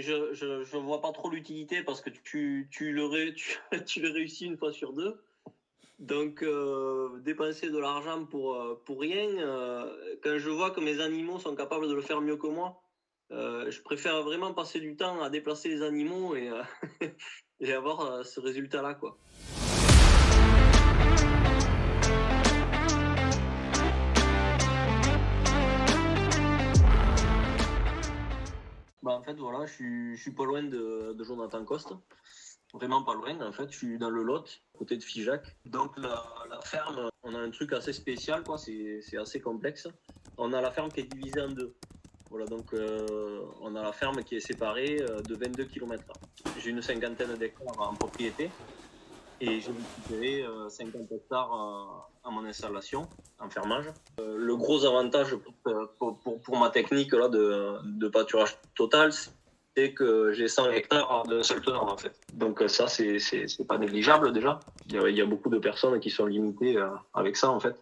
je vois pas trop l'utilité parce que tu le réussis une fois sur deux. Donc, dépenser de l'argent pour rien, quand je vois que mes animaux sont capables de le faire mieux que moi, je préfère vraiment passer du temps à déplacer les animaux et avoir ce résultat-là, quoi. En fait, voilà, je suis pas loin de Jonathan Coste. Vraiment pas loin, en fait. Je suis dans le Lot, à côté de Figeac. Donc, la ferme, on a un truc assez spécial, quoi. C'est assez complexe. On a la ferme qui est divisée en deux. Voilà, donc on a la ferme qui est séparée de 22 km. J'ai une cinquantaine d'hectares en propriété et j'ai récupéré 50 hectares à mon installation en fermage. Le gros avantage pour ma technique là, de pâturage total, c'est que j'ai 100 hectares d'un seul tenant en fait. Donc ça, c'est pas négligeable déjà. Il y a beaucoup de personnes qui sont limitées avec ça en fait.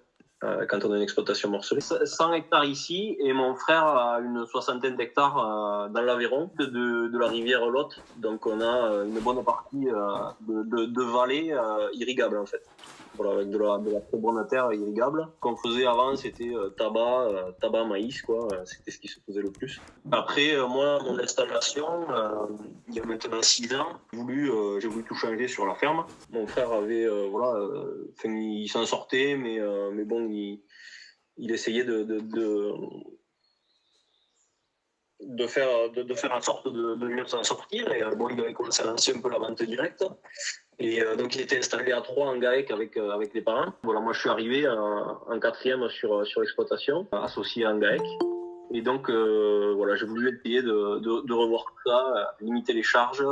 Quand on a une exploitation morcelée. 100 hectares ici et mon frère a une soixantaine d'hectares dans l'Aveyron de la rivière Lot. Donc on a une bonne partie de vallée irrigable en fait. Voilà, avec de la très bonne terre irrigable. Ce qu'on faisait avant, c'était tabac, maïs, quoi. C'était ce qui se faisait le plus. Après, moi, mon installation, il y a maintenant 6 ans, j'ai voulu tout changer sur la ferme. Mon frère avait, il s'en sortait, mais bon, il essayait de faire en sorte de mieux s'en sortir. Et bon, il avait commencé à lancer un peu la vente directe. Et donc, il était installé à 3 en GAEC avec les parents. Voilà, moi, je suis arrivé en quatrième sur l'exploitation, associé en GAEC. Et donc, voilà, j'ai voulu essayer de revoir tout ça, limiter les charges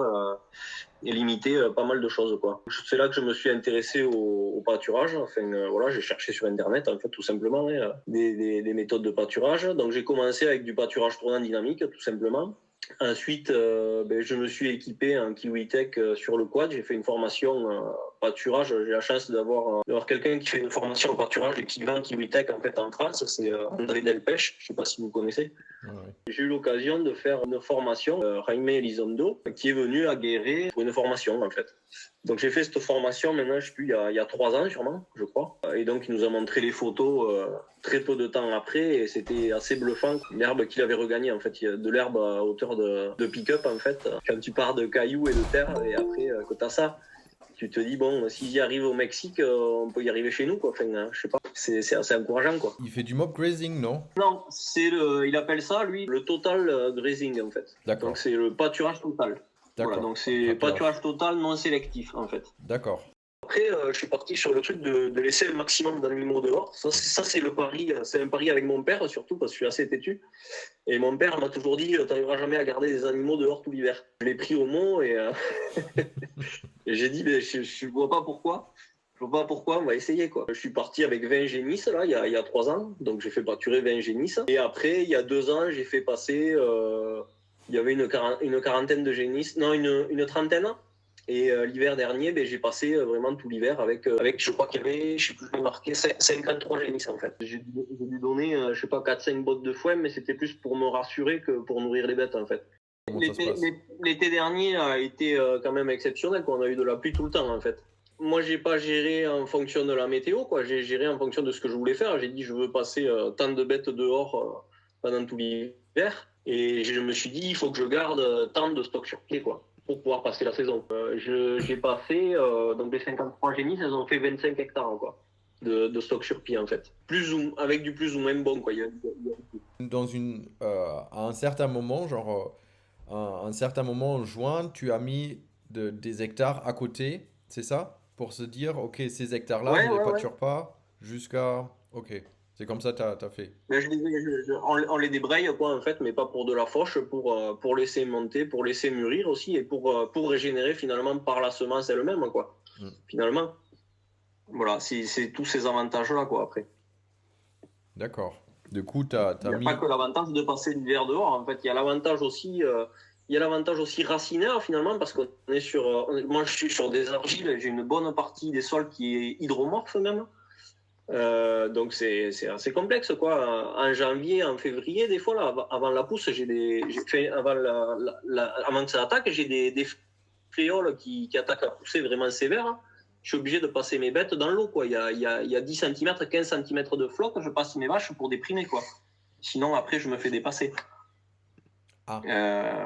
et limiter pas mal de choses, quoi. C'est là que je me suis intéressé au pâturage. Enfin, voilà, j'ai cherché sur Internet, en fait, tout simplement, des méthodes de pâturage. Donc, j'ai commencé avec du pâturage tournant dynamique, tout simplement. Ensuite, je me suis équipé en KiwiTech sur le quad. J'ai fait une formation pâturage. J'ai la chance d'avoir quelqu'un qui fait une formation en pâturage et qui vend KiwiTech en fait en France. C'est André Delpech. Je ne sais pas si vous connaissez. Ouais. J'ai eu l'occasion de faire une formation, Jaime Elizondo, qui est venu à Guéret pour une formation en fait. Donc j'ai fait cette formation maintenant, je sais plus, il y a 3 ans sûrement, je crois. Et donc il nous a montré les photos très peu de temps après et c'était assez bluffant. L'herbe qu'il avait regagnée en fait, il y a de l'herbe à hauteur de pick-up en fait. Quand tu pars de cailloux et de terre et après que t'as ça, tu te dis bon, si j'y arrive au Mexique, on peut y arriver chez nous quoi. Enfin, je sais pas, c'est assez encourageant quoi. Il fait du mob grazing, non? Non, il appelle ça lui le total grazing en fait. D'accord. Donc c'est le pâturage total. Voilà, donc c'est pâturage total non sélectif en fait. D'accord. Après, je suis parti sur le truc de laisser le maximum d'animaux dehors. Ça c'est le pari. C'est un pari avec mon père surtout parce que je suis assez têtu. Et mon père m'a toujours dit, tu n'arriveras jamais à garder des animaux dehors tout l'hiver. Je l'ai pris au mot et, et j'ai dit, je ne vois pas pourquoi. Je vois pas pourquoi, on va essayer quoi. Je suis parti avec 20 génisses là, il y a 3 ans. Donc j'ai fait pâturer 20 génisses. Et après, il y a 2 ans, j'ai fait passer... il y avait une quarantaine de génisses, non, une trentaine. Et l'hiver dernier, j'ai passé vraiment tout l'hiver avec, je crois qu'il y avait, je sais plus, je l'ai marqué, 53 génisses en fait. J'ai dû donner, je sais pas, 4-5 bottes de foin, mais c'était plus pour me rassurer que pour nourrir les bêtes en fait. L'été dernier a été quand même exceptionnel, quoi. On a eu de la pluie tout le temps en fait. Moi, j'ai pas géré en fonction de la météo, quoi. J'ai géré en fonction de ce que je voulais faire. J'ai dit, je veux passer tant de bêtes dehors pendant tout l'hiver. Et je me suis dit, il faut que je garde tant de stock sur pied, quoi, pour pouvoir passer la saison. J'ai passé, donc les 53 génisses, elles ont fait 25 hectares, quoi, de stock sur pied, en fait. Avec du plus ou moins bon, quoi. À un certain moment, à un certain moment en juin, tu as mis des hectares à côté, c'est ça? Pour se dire, ok, ces hectares-là, je ne les pâture pas jusqu'à... Ok, c'est comme ça que tu as fait. Mais on les débraye, quoi, en fait, mais pas pour de la fauche, pour laisser monter, pour laisser mûrir aussi, et pour régénérer finalement par la semence elle-même, quoi. Finalement. Voilà, c'est tous ces avantages-là, quoi, après. D'accord. Du coup, tu as mis... Il n'y a pas que l'avantage de passer l'hiver dehors, en fait, il y a l'avantage aussi... Il y a l'avantage aussi racinaire finalement parce qu'on est sur... moi je suis sur des argiles, j'ai une bonne partie des sols qui est hydromorphe même. Donc c'est assez complexe quoi. En janvier, en février, des fois là, avant la pousse, j'ai fait avant que ça attaque, j'ai des fléoles qui attaquent à pousser vraiment sévère. Je suis obligé de passer mes bêtes dans l'eau quoi. Il y a 10 cm, 15 cm de flotte, je passe mes vaches pour déprimer quoi. Sinon après je me fais dépasser. Ah,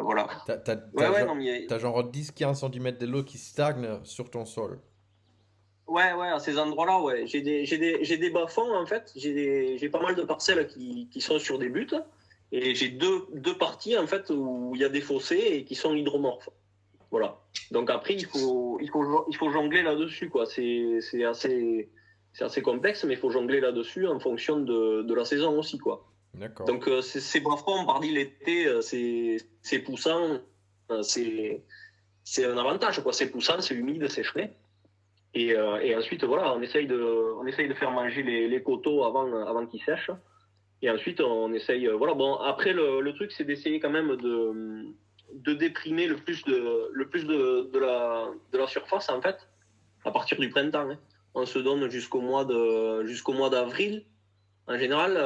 Voilà. t'as Non mais t'as genre 10-15 cm de l'eau qui stagne sur ton sol. ouais, à ces endroits-là, ouais. J'ai des bas-fonds, en fait. J'ai pas mal de parcelles qui sont sur des buttes. Et j'ai deux parties, en fait, où il y a des fossés et qui sont hydromorphes. Voilà. Donc après, il faut jongler là-dessus, quoi. C'est assez complexe, mais il faut jongler là-dessus en fonction de la saison aussi, quoi. D'accord. Donc ces bas-fonds, pardi l'été, c'est poussant, c'est un avantage, quoi. C'est poussant, c'est humide, c'est frais. Et ensuite, voilà, on essaye de faire manger les coteaux avant qu'ils sèchent. Et ensuite, on essaye, voilà, bon, après, le truc, c'est d'essayer quand même de déprimer le plus de la surface, en fait, à partir du printemps. Hein. On se donne jusqu'au mois d'avril. En général,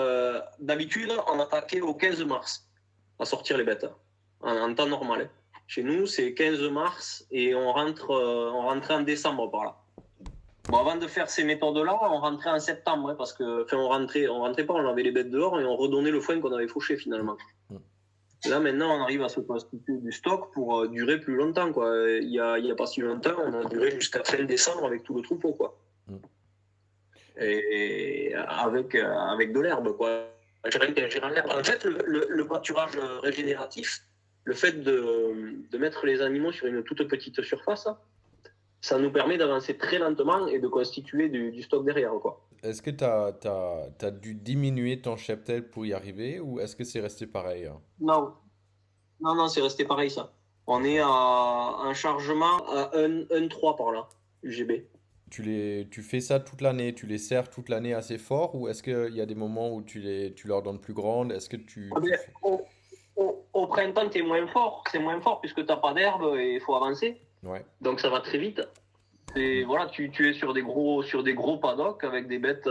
d'habitude, on attaquait au 15 mars à sortir les bêtes, en temps normal. Hein. Chez nous, c'est 15 mars et on rentrait en décembre par là. Bon, avant de faire ces méthodes-là, on rentrait en septembre, hein, parce que, enfin, on rentrait pas, on avait les bêtes dehors et on redonnait le foin qu'on avait fauché finalement. Là, maintenant, on arrive à se constituer du stock pour durer plus longtemps, quoi. Il y a pas si longtemps, on a duré jusqu'à fin décembre avec tout le troupeau, quoi. Et avec de l'herbe, quoi. En fait, le pâturage régénératif, le fait de mettre les animaux sur une toute petite surface, ça nous permet d'avancer très lentement et de constituer du stock derrière, quoi. Est-ce que t'as dû diminuer ton cheptel pour y arriver ou est-ce que c'est resté pareil, hein? Non, non, c'est resté pareil, ça. On est à un chargement à 1,3 par là, UGB. Tu fais ça toute l'année, tu les serres toute l'année assez fort ou est-ce qu'il y a des moments où tu leur donnes plus grandes? Est-ce que tu fais... Au printemps, c'est moins fort puisque tu n'as pas d'herbe et il faut avancer. Ouais, Donc ça va très vite. Et voilà, tu es sur des gros paddocks avec des bêtes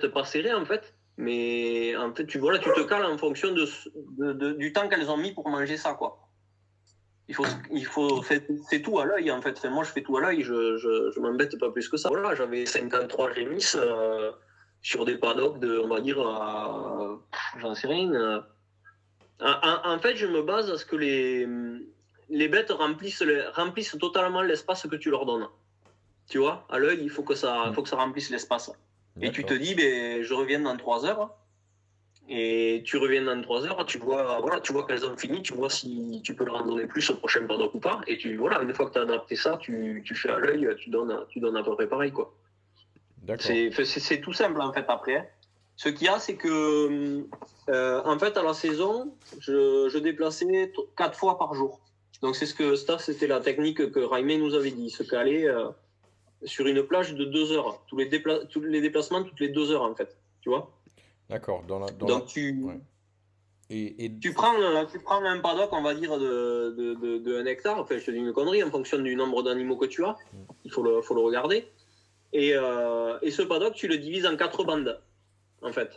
pas serrées en fait. Mais en fait, tu te cales en fonction du temps qu'elles ont mis pour manger ça, quoi. C'est tout à l'œil en fait. Enfin, moi, je fais tout à l'œil. Je m'embête pas plus que ça. Voilà, j'avais 53 gémisses sur des paddocks on va dire, j'en sais rien. En fait, je me base à ce que les bêtes remplissent totalement l'espace que tu leur donnes. Tu vois, à l'œil, il faut que ça remplisse l'espace. Et tu te dis, ben, je reviens dans 3 heures. Et tu reviens dans 3 heures, tu vois qu'elles ont fini, tu vois si tu peux leur en donner plus au prochain paddock ou pas. Et une fois que tu as adapté ça, tu fais à l'œil, tu donnes à peu près pareil, quoi. d'accord. C'est tout simple, en fait, après. Hein. Ce qu'il y a, c'est que, en fait, à la saison, je déplaçais 4 fois par jour. Donc, c'était la technique que Raimé nous avait dit, se caler sur une plage de 2 heures. Tous les déplacements, toutes les 2 heures, en fait. Tu vois? D'accord. Donc, Ouais. Et tu prends un paddock, on va dire, de 1 hectare. Enfin, je te dis une connerie, en fonction du nombre d'animaux que tu as. Il faut le regarder. Et ce paddock, tu le divises en 4 bandes, en fait.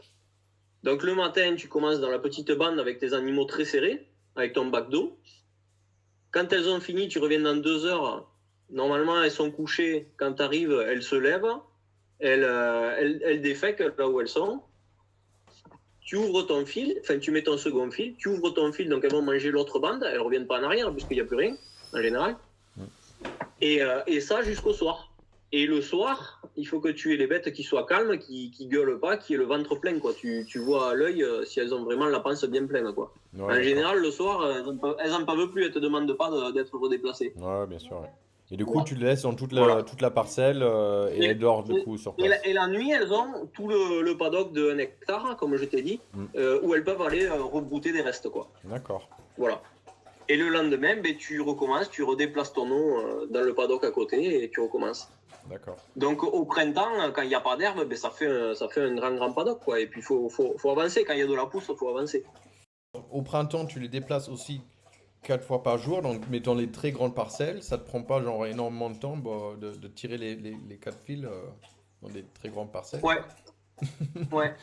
Donc le matin, tu commences dans la petite bande avec tes animaux très serrés, avec ton bac d'eau. Quand elles ont fini, tu reviens dans 2 heures. Normalement, elles sont couchées. Quand tu arrives, elles se lèvent. Elles défèquent là où elles sont. Tu ouvres ton fil, enfin tu mets ton second fil, tu ouvres ton fil, donc elles vont manger l'autre bande. Elles ne reviennent pas en arrière puisqu'il n'y a plus rien, en général. Et ça jusqu'au soir. Et le soir, il faut que tu aies les bêtes qui soient calmes, qui gueulent pas, qui aient le ventre plein, quoi. Tu vois à l'œil si elles ont vraiment la panse bien pleine, quoi. ouais, En d'accord. général, le soir, elles n'en peuvent plus, elles te demandent pas d'être redéplacées. Ouais, bien sûr. Ouais. Et du coup, tu les laisses dans Voilà. toute la parcelle et elles dorment du coup sur place. Et la nuit, elles ont tout le paddock de 1 hectare, comme je t'ai dit, où elles peuvent aller rebrouter des restes, quoi. D'accord. Voilà. Et le lendemain, ben, tu recommences, tu redéplaces ton eau dans le paddock à côté et tu recommences. D'accord. Donc au printemps, quand il n'y a pas d'herbe, ben, ça fait un grand paddock, quoi. Et puis il faut avancer. Quand il y a de la pousse, il faut avancer. Au printemps, tu les déplaces aussi 4 fois par jour, donc, mais dans les très grandes parcelles, ça te prend pas genre énormément de temps de tirer les 4 fils dans des très grandes parcelles. Ouais, ouais.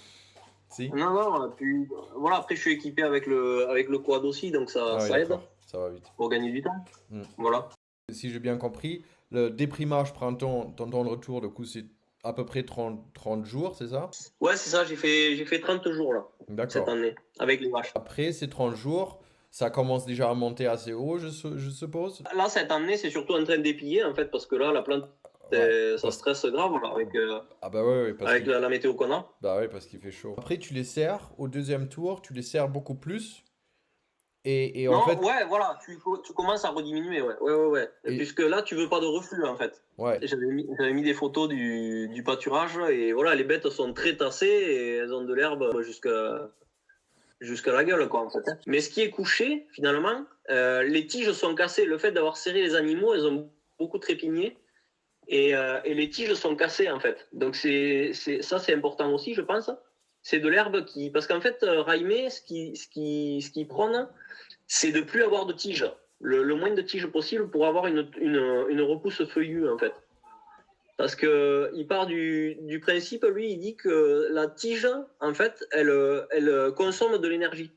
Si? Non, non, puis voilà, après je suis équipé avec le quad aussi, donc Ah oui, ça aide d'accord, ça va vite. pour gagner du temps. Hmm. Voilà. Si j'ai bien compris, le déprimage printemps, ton temps de retour, du coup, c'est à peu près 30 jours, c'est ça? Ouais, c'est ça, j'ai fait 30 jours là, cette D'accord. année, avec les vaches. Après ces 30 jours, ça commence déjà à monter assez haut, je suppose? Là, cette année, c'est surtout en train de dépiller, en fait, parce que là, la plante, Ouais, ça stresse grave là, ah bah ouais, ouais, avec la météo qu'on a. bah ouais, parce qu'il fait chaud. Après, tu les serres au deuxième tour, tu les serres beaucoup plus. Et en Non, fait, ouais, voilà, tu commences à rediminuer, ouais, ouais, ouais, ouais. et, Puisque là, tu veux pas de reflux, en fait. ouais, J'avais mis des photos du pâturage, et voilà, les bêtes sont très tassées, et elles ont de l'herbe jusqu'à la gueule, quoi, en fait. Mais ce qui est couché, finalement, les tiges sont cassées. Le fait d'avoir serré les animaux, elles ont beaucoup trépigné, et les tiges sont cassées, en fait. Donc, ça, c'est important aussi, je pense. C'est de l'herbe qui... Parce qu'en fait, Raimé, ce qui prône, c'est de plus avoir de tiges. Le moins de tiges possible pour avoir une repousse feuillue, en fait. Parce qu'il part du principe, lui, il dit que la tige, en fait, elle consomme de l'énergie.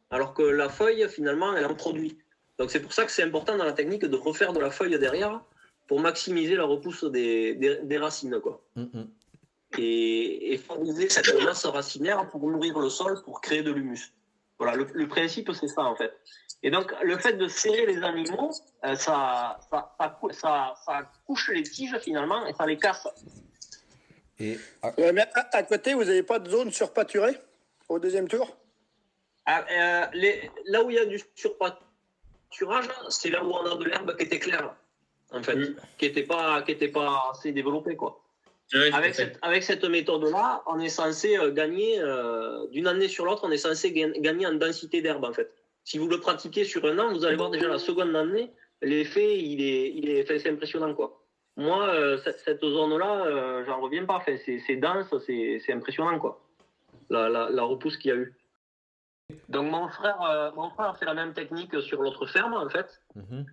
Alors que la feuille, finalement, elle en produit. Donc c'est pour ça que c'est important dans la technique de refaire de la feuille derrière pour maximiser la repousse des racines, quoi. Et favoriser cette masse racinaire pour nourrir le sol, pour créer de l'humus. Voilà, le principe, c'est ça, en fait. Et donc, le fait de serrer les animaux, ça couche les tiges, finalement, et ça les casse. et Ouais, mais à côté, vous n'avez pas de zone surpâturée au deuxième tour? Là où il y a du surpâturage, c'est là où on a de l'herbe qui était claire, en fait, qui était pas assez développée, quoi. Oui, Avec cette méthode-là, on est censé gagner, d'une année sur l'autre, on est censé gagner en densité d'herbe, en fait. Si vous le pratiquez sur un an, vous allez voir déjà la seconde année, l'effet, c'est impressionnant, quoi. Moi, cette zone-là, j'en reviens pas. Enfin, c'est dense, c'est impressionnant, quoi. La repousse qu'il y a eu. Donc mon frère fait la même technique sur l'autre ferme, en fait.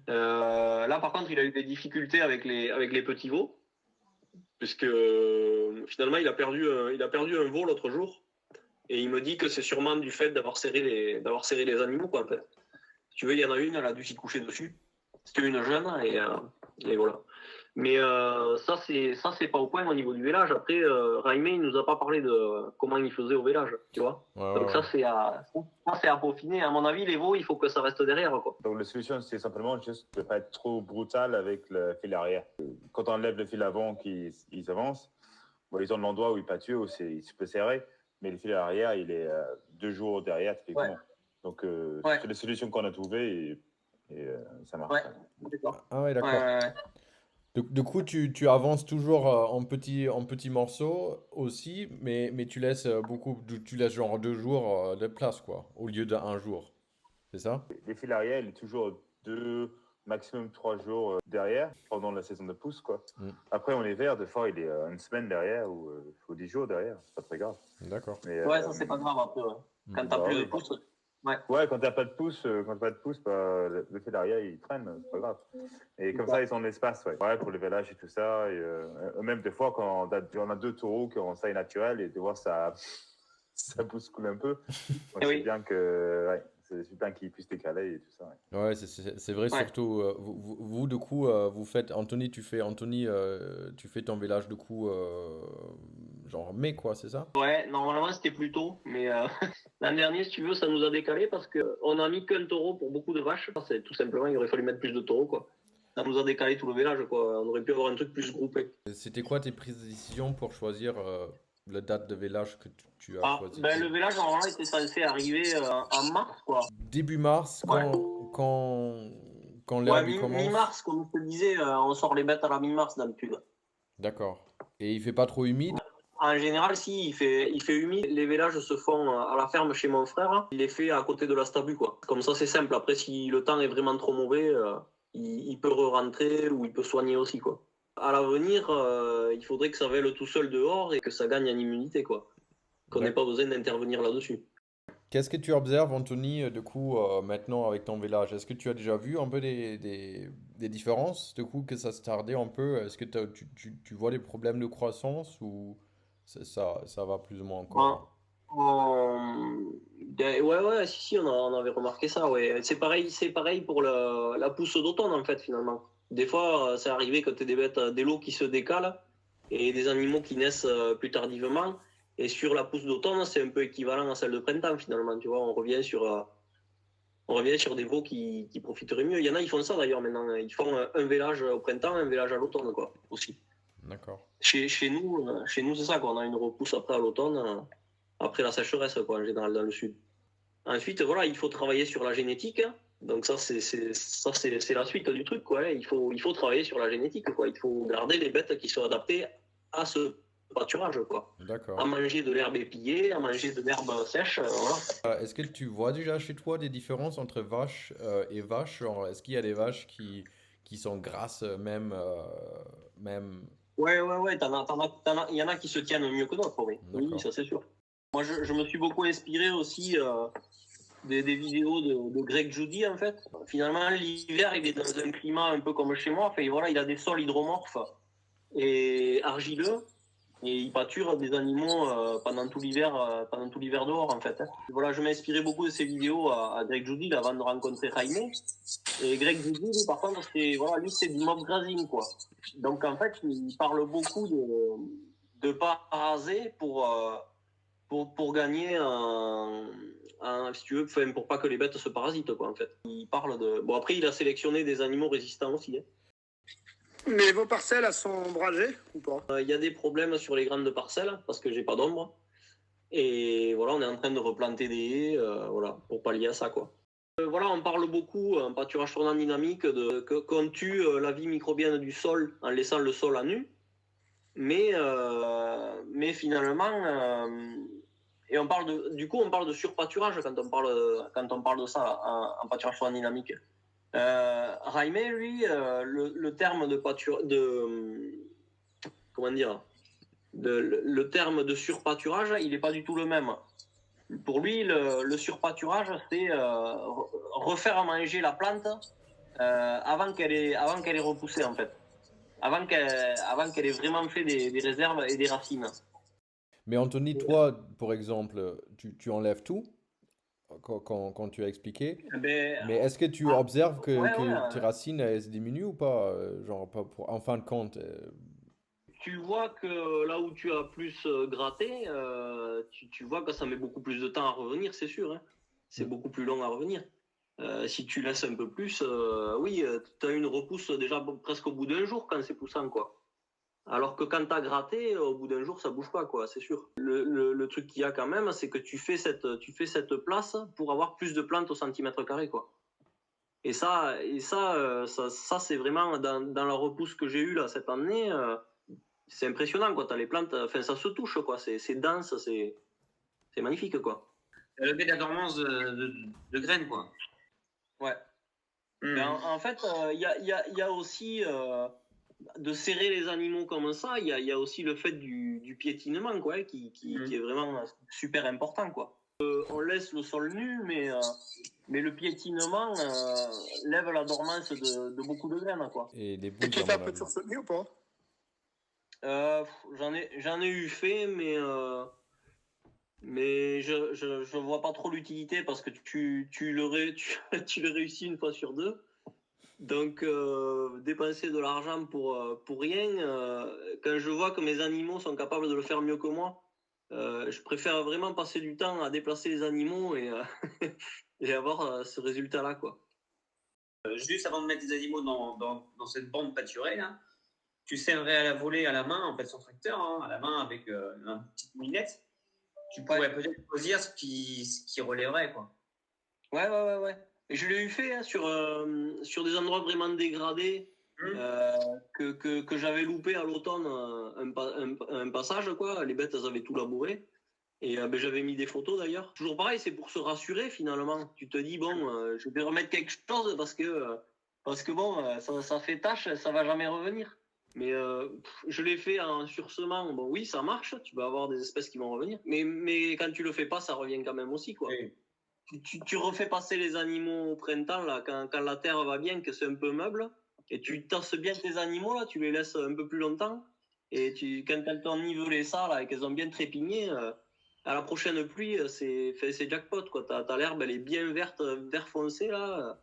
Là, par contre, il a eu des difficultés avec les petits veaux, puisque finalement, il a perdu un veau l'autre jour. Et il me dit que c'est sûrement du fait d'avoir serré les animaux, quoi, en fait. Si tu veux, il y en a une, elle a dû s'y coucher dessus. C'était une jeune, et voilà. Mais ça, c'est pas au point au niveau du vélage. Après, Raimé, il nous a pas parlé de comment il faisait au vélage, tu vois. Ouais, Donc ouais, ça, c'est à peaufiner. À mon avis, les veaux, il faut que ça reste derrière, quoi. Donc la solution, c'est simplement juste de ne pas être trop brutal avec le fil arrière. Quand on enlève le fil avant qu'ils avancent, bon, ils ont l'endroit où ils pâturent, où il se peut serrer, mais le fil arrière, il est 2 jours derrière, typiquement. Ouais. Donc Ouais. c'est la solution qu'on a trouvée et ça marche. Ouais, d'accord. Ah ouais, d'accord. Ouais. Du coup, tu avances toujours en petits morceaux aussi, mais tu laisses tu laisses genre 2 jours de place, quoi, au lieu d'un jour. C'est ça? Les fils arrière, il est toujours 2, maximum 3 jours derrière pendant la saison de pousse, quoi. Après, en hiver, des fois, il est une semaine derrière ou 10 jours derrière. C'est pas très grave. D'accord. Mais, Ouais, ça, c'est pas grave après, ouais. Quand t'as plus de pouce. Ouais, quand t'as pas de pouce, bah, le fil arrière, il traîne, c'est pas grave. Et comme ça, ils ont de l'espace, ouais. Ouais, pour le vélage et tout ça. Et, même des fois, quand on a 2 taureaux qui ont ça naturel et de voir ça bouscule un peu. Donc, c'est bien que, ouais, c'est bien qu'ils puissent décaler et tout ça. Ouais, Ouais, c'est vrai, Ouais. surtout, vous, du coup, vous faites, Anthony, tu fais ton village, du coup, genre mai, quoi, c'est ça? Ouais, normalement c'était plus tôt, mais l'an dernier, si tu veux, ça nous a décalé parce qu'on a mis qu'un taureau pour beaucoup de vaches. C'est tout simplement, il aurait fallu mettre plus de taureaux, quoi. Ça nous a décalé tout le village, quoi. On aurait pu avoir un truc plus groupé. C'était quoi tes prises de décision pour choisir la date de village que tu as choisi? Ben, le village, normalement, était censé arriver en mars, quoi. Début mars, Ouais. quand Ouais, l'herbe il commence? mi-mars, comme je te disais, on sort les bêtes à la mi-mars d'habitude. D'accord. Et il fait pas trop humide? En général, si, il fait humide. Les vélages se font à la ferme chez mon frère. Il les fait à côté de la stabu, quoi. Comme ça, c'est simple. Après, si le temps est vraiment trop mauvais, il peut re-rentrer ou il peut soigner aussi, quoi. À l'avenir, il faudrait que ça vèle tout seul dehors et que ça gagne en immunité, quoi. Qu'on n'ait pas besoin d'intervenir là-dessus. Qu'est-ce que tu observes, Anthony, du coup, maintenant avec ton village? Est-ce que tu as déjà vu un peu des différences, du coup, que ça se tardait un peu? Est-ce que tu vois des problèmes de croissance ou ça va plus ou moins Ben, encore? ouais, ouais, si, on avait remarqué ça, ouais. C'est pareil pour la pousse d'automne, en fait, finalement. Des fois, c'est arrivé que tu des bêtes, des lots qui se décalent et des animaux qui naissent plus tardivement. Et sur la pousse d'automne, c'est un peu équivalent à celle de printemps, finalement. Tu vois, on revient sur des veaux qui profiteraient mieux. Il y en a, ils font ça d'ailleurs maintenant. Ils font un vélage au printemps, un vélage à l'automne, quoi, aussi. D'accord. Chez nous, c'est ça, quoi. On a une repousse après à l'automne, après la sécheresse, quoi, en général, dans le sud. Ensuite, voilà, il faut travailler sur la génétique. Donc ça, c'est la suite du truc, quoi. Il faut travailler sur la génétique, quoi. Il faut garder les bêtes qui sont adaptées à ce pâturage, quoi. À D'accord. manger de l'herbe épillée, à manger de l'herbe sèche, voilà. Est-ce que tu vois déjà chez toi des différences entre vaches et vaches? Genre, est-ce qu'il y a des vaches qui sont grasses même... Ouais, ouais, ouais, il y en a qui se tiennent mieux que d'autres, oui. Oui, D'accord. ça c'est sûr. Moi, je me suis beaucoup inspiré aussi des vidéos de Greg Judy, en fait. Finalement, l'hiver, il est dans un climat un peu comme chez moi. Enfin, voilà, il a des sols hydromorphes et argileux. Et il pâture des animaux pendant tout l'hiver dehors, en fait. Hein. Voilà, je m'inspirais beaucoup de ces vidéos à Greg Judy avant de rencontrer Jaime. Et Greg Judy, lui, par contre, lui, c'est du mob grazing, quoi. Donc, en fait, il parle beaucoup de pas raser pour gagner si tu veux, enfin, pour pas que les bêtes se parasitent, quoi, en fait. Il parle de. Bon, après, il a sélectionné des animaux résistants aussi. Hein. Mais vos parcelles, elles sont ombragées ou pas? Il y a des problèmes sur les grandes parcelles parce que j'ai pas d'ombre. Et voilà, on est en train de replanter des haies, voilà, pour pallier à ça, quoi. Voilà, on parle beaucoup en pâturage tournant dynamique qu'on tue la vie microbienne du sol en laissant le sol à nu. Mais finalement, et du coup, on parle de surpâturage quand on parle de ça en pâturage tournant dynamique. Jaime, lui, le terme de comment dire, le terme de surpâturage, il n'est pas du tout le même. Pour lui, le surpâturage, c'est refaire à manger la plante avant qu'elle ait repoussé, en fait. Avant qu'elle ait vraiment fait des réserves et des racines. Mais Anthony, toi, par exemple, tu enlèves tout quand tu as expliqué. Ben, Mais est-ce que tu observes ouais, que tes ouais. racines elles se diminuent ou pas? Genre, en fin de compte. Tu vois que là où tu as plus gratté, tu vois que ça met beaucoup plus de temps à revenir, c'est sûr. Hein. C'est beaucoup plus long à revenir. Si tu laisses un peu plus, oui, tu as une repousse déjà presque au bout d'un jour quand c'est poussant, quoi. Alors que quand tu as gratté, au bout d'un jour, ça bouge pas, quoi, c'est sûr. Le truc qu'il y a quand même, c'est que tu fais cette place pour avoir plus de plantes au centimètre carré, quoi. Ça c'est vraiment dans la repousse que j'ai eue là cette année, c'est impressionnant, quoi. T'as les plantes, enfin, ça se touche, quoi. C'est dense, c'est magnifique, quoi. Lever la dormance de graines, quoi. Ouais. Ben, en fait, il y a aussi de serrer les animaux comme ça. Il y a aussi le fait du piétinement, quoi, qui est vraiment super important, quoi. On laisse le sol nu, mais le piétinement lève la dormance de beaucoup de graines, quoi. Et des Et bouses, tu à fais un mon peu de avis. sursemis ou pas? J'en ai eu fait, mais je vois pas trop l'utilité parce que tu le réussis une fois sur deux. Donc, dépenser de l'argent pour rien, quand je vois que mes animaux sont capables de le faire mieux que moi, je préfère vraiment passer du temps à déplacer les animaux et avoir ce résultat-là, quoi. Juste avant de mettre les animaux dans cette bande pâturée, là, tu sèmerais à la volée à la main, en fait, sans tracteur, hein, à la main avec une petite moulinette. Tu pourrais peut-être choisir ce qui relèverait, quoi. Ouais. Et je l'ai eu fait hein, sur des endroits vraiment dégradés que j'avais loupé à l'automne un passage, quoi. Les bêtes, elles avaient tout labouré. Et ben, j'avais mis des photos d'ailleurs. Toujours pareil, c'est pour se rassurer finalement. Tu te dis, bon, je vais remettre quelque chose parce que bon, ça fait tâche, ça va jamais revenir. Mais je l'ai fait en sursemant. Bon, oui, ça marche, tu vas avoir des espèces qui vont revenir. Mais quand tu le fais pas, ça revient quand même aussi, quoi. Oui. tu refais passer les animaux au printemps, là, quand la terre va bien, que c'est un peu meuble, et tu tasses bien tes animaux, là, tu les laisses un peu plus longtemps, et quand elles t'ont nivelé ça, là, et qu'elles ont bien trépigné, à la prochaine pluie, c'est jackpot, quoi. T'as l'herbe, elle est bien verte, vert foncé, là,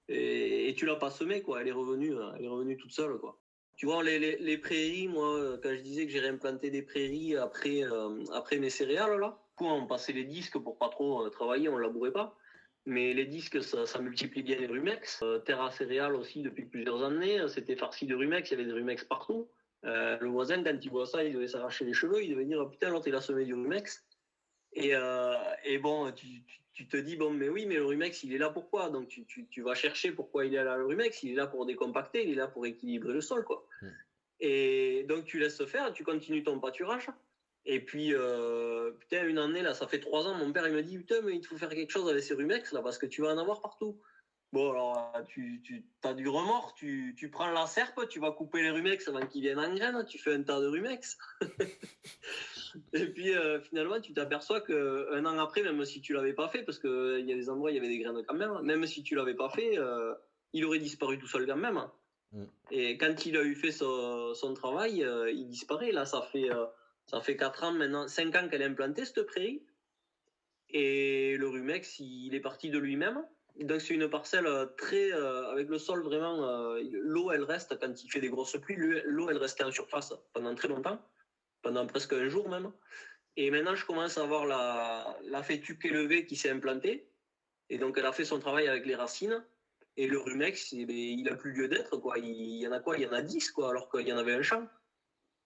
et tu l'as pas semée, quoi. Elle est revenue toute seule, quoi. Tu vois, les prairies, moi, quand je disais que j'ai réimplanté des prairies après mes céréales, là, on passait les disques pour pas trop travailler, on labourait pas. Mais les disques, ça multiplie bien les rumex. Terre à céréales aussi, depuis plusieurs années, c'était farci de rumex, il y avait des rumex partout. Le voisin, quand il voit ça, il devait s'arracher les cheveux, il devait dire oh, putain, l'autre il a semé du rumex. Et bon, tu te dis bon, mais oui, mais le rumex il est là pourquoi? Donc tu vas chercher pourquoi il est là le rumex, il est là pour décompacter, il est là pour équilibrer le sol, quoi. Et donc tu laisses faire, tu continues ton pâturage. Et puis, putain, une année, là, ça fait 3 ans, mon père, il me dit, putain, mais il faut faire quelque chose avec ces rumex, là, parce que tu vas en avoir partout. Bon, alors, tu as du remords, tu prends la serpe, tu vas couper les rumex avant qu'ils viennent en graines, tu fais un tas de rumex. Et puis, finalement, tu t'aperçois qu'un an après, même si tu l'avais pas fait, parce qu'il y a des endroits, il y avait des graines quand même si tu l'avais pas fait, il aurait disparu tout seul quand même. Et quand il a eu fait son travail, il disparaît. Là, ça fait 4 ans maintenant, 5 ans qu'elle est implantée, cette prairie. Et le rumex, il est parti de lui-même. Donc, c'est une parcelle très. Avec le sol vraiment. L'eau, elle reste, quand il fait des grosses pluies, l'eau, elle restait en surface pendant très longtemps. Pendant presque un jour même. Et maintenant, je commence à voir la fétuque élevée qui s'est implantée. Et donc, elle a fait son travail avec les racines. Et le rumex, il n'a plus lieu d'être, quoi. Il y en a quoi? Il y en a 10, quoi, alors qu'il y en avait un champ.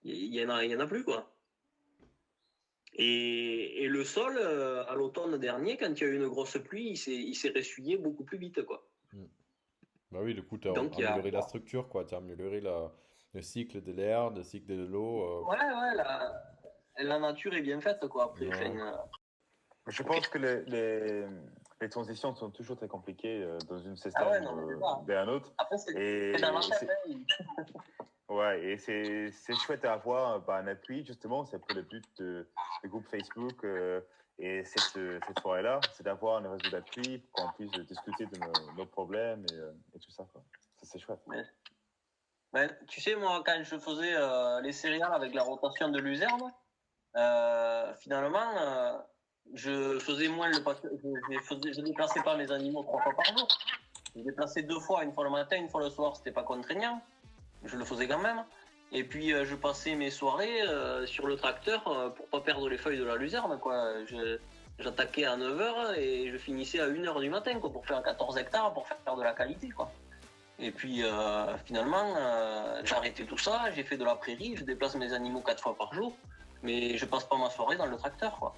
Il y en a plus, quoi. Et le sol, à l'automne dernier, quand il y a eu une grosse pluie, il s'est ressuyé beaucoup plus vite, quoi. Bah oui, du coup, tu as amélioré la structure, quoi. Tu as amélioré le cycle de l'air, le cycle de l'eau. Ouais, la nature est bien faite, quoi. Après, je pense que les transitions sont toujours très compliquées dans une système vers un autre. Après, c'est dans la tête, ouais, et c'est chouette à avoir un appui, justement. C'est un peu le but du groupe Facebook et cette soirée-là, c'est d'avoir un réseau d'appui pour qu'on puisse discuter de nos problèmes et tout ça, quoi. Ça, c'est chouette. Mais, tu sais, moi, quand je faisais les céréales avec la rotation de luzerne, finalement, je faisais moins je déplaçais pas mes animaux 3 fois par jour. Je les déplaçais 2 fois, une fois le matin, une fois le soir, c'était pas contraignant. Je le faisais quand même. Et puis je passais mes soirées sur le tracteur pour pas perdre les feuilles de la luzerne, quoi. J'attaquais à 9h et je finissais à 1h du matin, quoi, pour faire 14 hectares, pour faire de la qualité, quoi. Et puis finalement, j'ai arrêté tout ça, j'ai fait de la prairie, je déplace mes animaux 4 fois par jour, mais je passe pas ma soirée dans le tracteur, quoi.